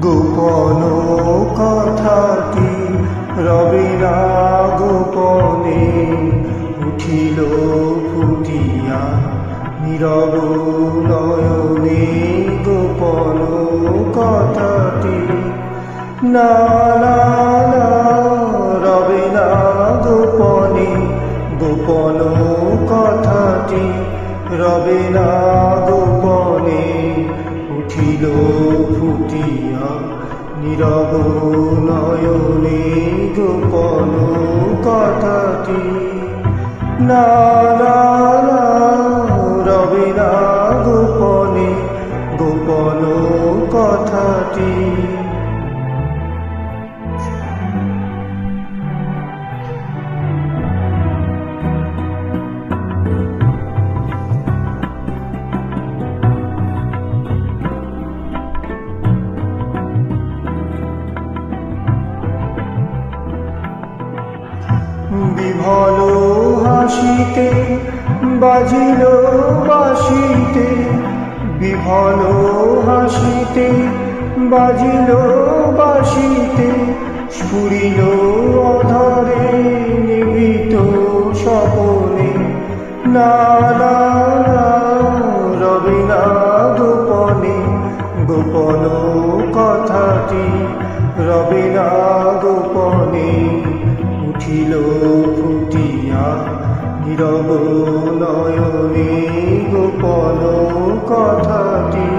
গোপন কথাটি রবে না গোপনে, উঠিল ফুটিয়া নীরব নয়নে। গোপন কথাটি না না না রবে না গোপনে, গোপন কথাটি রবে না গোপনে, উঠিল ফুটিয়া নীরব নয়নে। গোপন কথাটি না না না রবে না গোপনে, গোপন কথাটি। বিভল হাসিতে বাজিল বাঁশিতে, বিভল হাসিতে বাজিল বাঁশিতে, স্ফুরিল অধরে নিভৃত স্বপনে। না না না রবে না গোপনে, গোপন কথাটি রবে না গোপনে, উঠিল ফুটিয়া নীরব নয়নে। গোপন কথাটি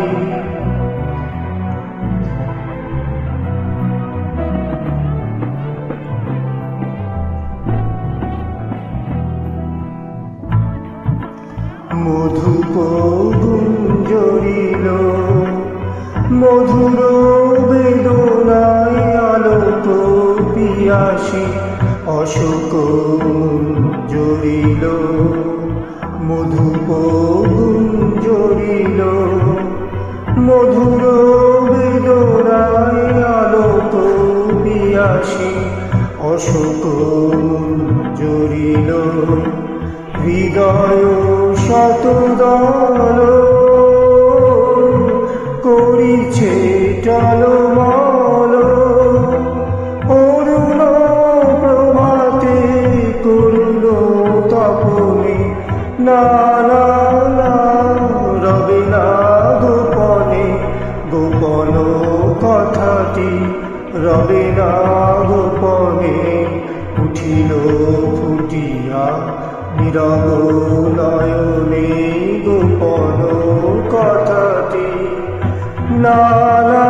মধুপ গুঞ্জরিল মধুর বেদনায়, আলোক পিয়াসী অশোক জড়িল। মধুপ গুঞ্জরিল মধুর বেদনায়, আলোক পিয়াসী অশোক জড়িল। হৃদয় শতদল করিছে টলমল, অরুণ প্রভাতে করুণ তপনে। না না না রবে না গোপনে, গোপন কথাটি রবে না গোপনে, উঠিল ফুটিয়া নীরব নয়নে। গোপন কথাটি না না